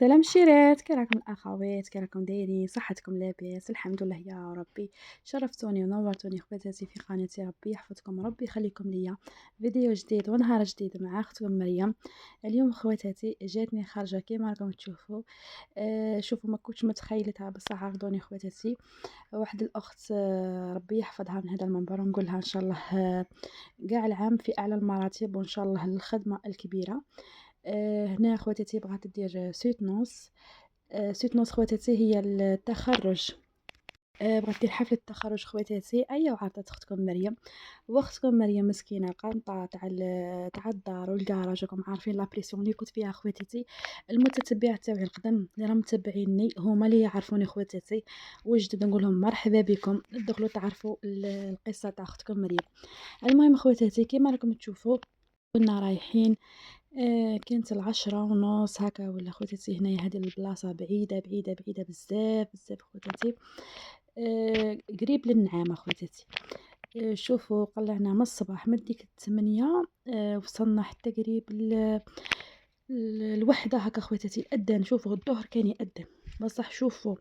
سلام شيرات، كي راكم الأخوات؟ كي راكم دايرين؟ صحتكم لاباس؟ الحمد لله يا ربي. شرفتوني ونورتوني خواتاتي في قناتي. ربي يحفظكم، ربي يخليكم ليا. فيديو جديد ونهار جديد مع اختكم مريم. اليوم خواتاتي جاتني خارجه كيما راكم تشوفوا. شوفوا، ما كنتش متخيلتها بصح عرضوني خواتاتي واحد الاخت، ربي يحفظها من هذا المنبر، ونقولها ان شاء الله كاع العام في اعلى المراتب، وان شاء الله الخدمه الكبيره. هنا خواتاتي بغات دير سوتنوس. سوتنوس خواتاتي هي التخرُّج. بغات دير حفلة التخرُّج خواتاتي، أيا وعرضت أختكم مريم. وأختكم مريم مسكينة القنطة تاع الدار والكراج، راكم عارفين لا بريسيون لي كنت فيها خواتاتي. المتتبعات تاوعي القدم اللي راهم متبعيني هما اللي يعرفوني خواتاتي، والجدد نقول لهم مرحبا بكم، ادخلوا تعرفوا القصة تاع أختكم مريم. المهم خواتاتي كيما راكم تشوفوا كنا رايحين. كانت 10:30 هاكا ولا خواتاتي. هنايا هذه البلاصة بعيدة بعيدة بعيدة بزاف بزاف خواتاتي، قريب للنعامة خواتاتي. شوفوا قلعنا من الصباح من ديك 8، وصلنا حتى قريب الوحدة هاكا خواتاتي الأذان. شوفوا الظهر كان يأذن، بصح شوفوا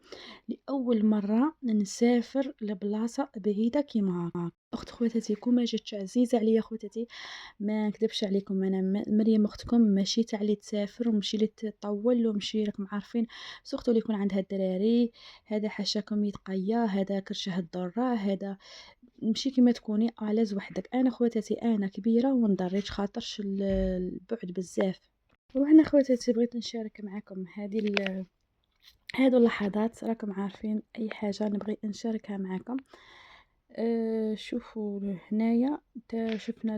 لأول مرة نسافر لبلاصة بعيدة كيما هاك. أخت خواتاتي كون جاتش عزيزة عليا خواتاتي، ما نكذبش عليكم، انا مريم اختكم ماشي تاع اللي تسافر ومشي اللي تطول ومشي، راكم عارفين سورتو اللي يكون عندها الدراري، هذا حاشاكم يتقيا، هذا كرشه الضره، هذا مشي كيما تكوني الاز وحدك. انا خواتاتي انا كبيره وندريتش خاطرش البعد بزاف. وهنا خواتاتي بغيت نشارك معكم هادو اللحظات، راكم عارفين اي حاجه نبغي نشاركها معكم. شوفوا هنايا شفنا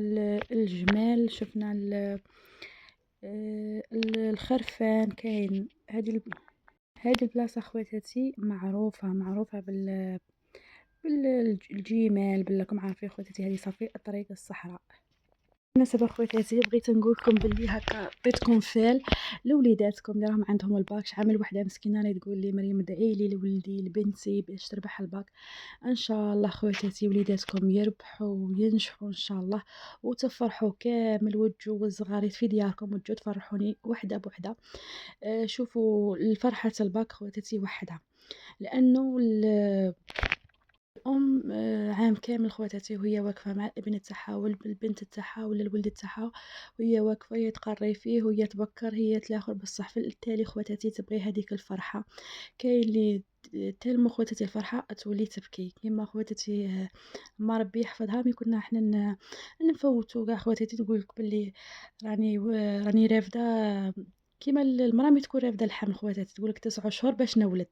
الجمال، شفنا الخرفان كاين. هذه البلاصه خواتاتي معروفه بالجمال، بلكم عارفين خواتاتي هذه صافي طريق الصحراء. بالمناسبة خواتاتي بغيت نقول لكم باللي هكا عطيتكم فال لوليداتكم اللي راهم عندهم الباك. شحال من وحده مسكينه اللي تقول لي مريم ادعي لي لولدي لبنتي باش تربح الباك. ان شاء الله خواتاتي وليداتكم يربحوا وينجحوا ان شاء الله، وتفرحوا كامل وتجوا الصغاريت في دياركم وتجوا تفرحوني وحده بوحده. شوفوا الفرحه الباك خواتاتي وحدها، لانه الأم عام كامل خواتاتي وهي واقفة مع الابن تاعها والبنت تاعها ولا الولد تاعها، وهي واقفة هي تقري فيه وهي تبكر هي تلاخر، بصح في التالي خواتاتي تبغي هذيك الفرحة. كاين اللي تلمو خواتاتي الفرحة تولي تبكي كيما خواتاتي. ما ربي يحفظها مي كنا حنا نفوتو كاع خواتاتي تقولك بلي راني رافدة، كيما المرا مي تكون رافدة الحمل خواتاتي تقولك 9 شهور باش نولد.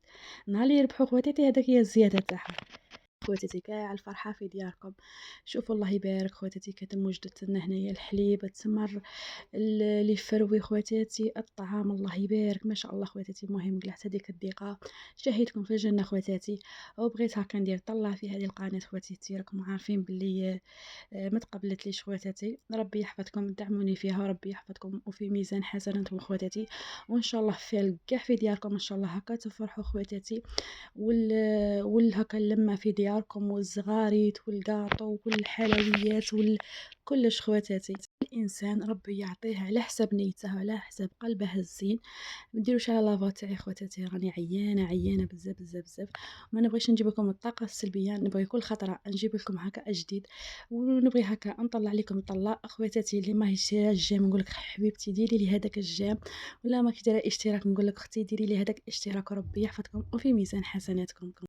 نهار اللي يربحوا خواتاتي هذاك هي الزيادة تاعها. خواتاتي كاع الفرحة في دياركم. شوفوا الله يبارك خواتاتي كتم وجدت لنا هنايا الحليب تمر اللي فروي خواتاتي الطعام، الله يبارك ما شاء الله خواتاتي. مهم قلعت هذيك الدقة شهيتكم في الجنة خواتاتي. وبغيت هكا ندير طلع في هذه القناة خواتاتي، راكم عارفين باللي ما تقبلت خواتاتي. ربي يحفظكم دعموني فيها وربي يحفظكم وفي ميزان حسناتكم خواتاتي، وان شاء الله في كاع في دياركم ان شاء الله هكا تفرحوا خواتاتي. هكا اللمة في دياركم والزغاريت والقاطو والحلويات كلش خواتاتي. الانسان ربي يعطيه على حسب نيته وعلى حسب قلبه الزين. ما ديروش على لافا تاعي خواتاتي، راني عيانه بزاف بزاف بزاف. ما نبغيش نجيب لكم الطاقه السلبيه، نبغي كل خطره نجيب لكم هكا جديد، ونبغي هكا نطلع لكم طلع خواتاتي. اللي ما يشتري الجيم نقول لك حبيبتي ديري لي هذاك الجيم، ولا ما كديري اشتراك نقول لك اختي ديري لي هذاك الاشتراك. ربي يحفظكم وفي ميزان حسناتكم.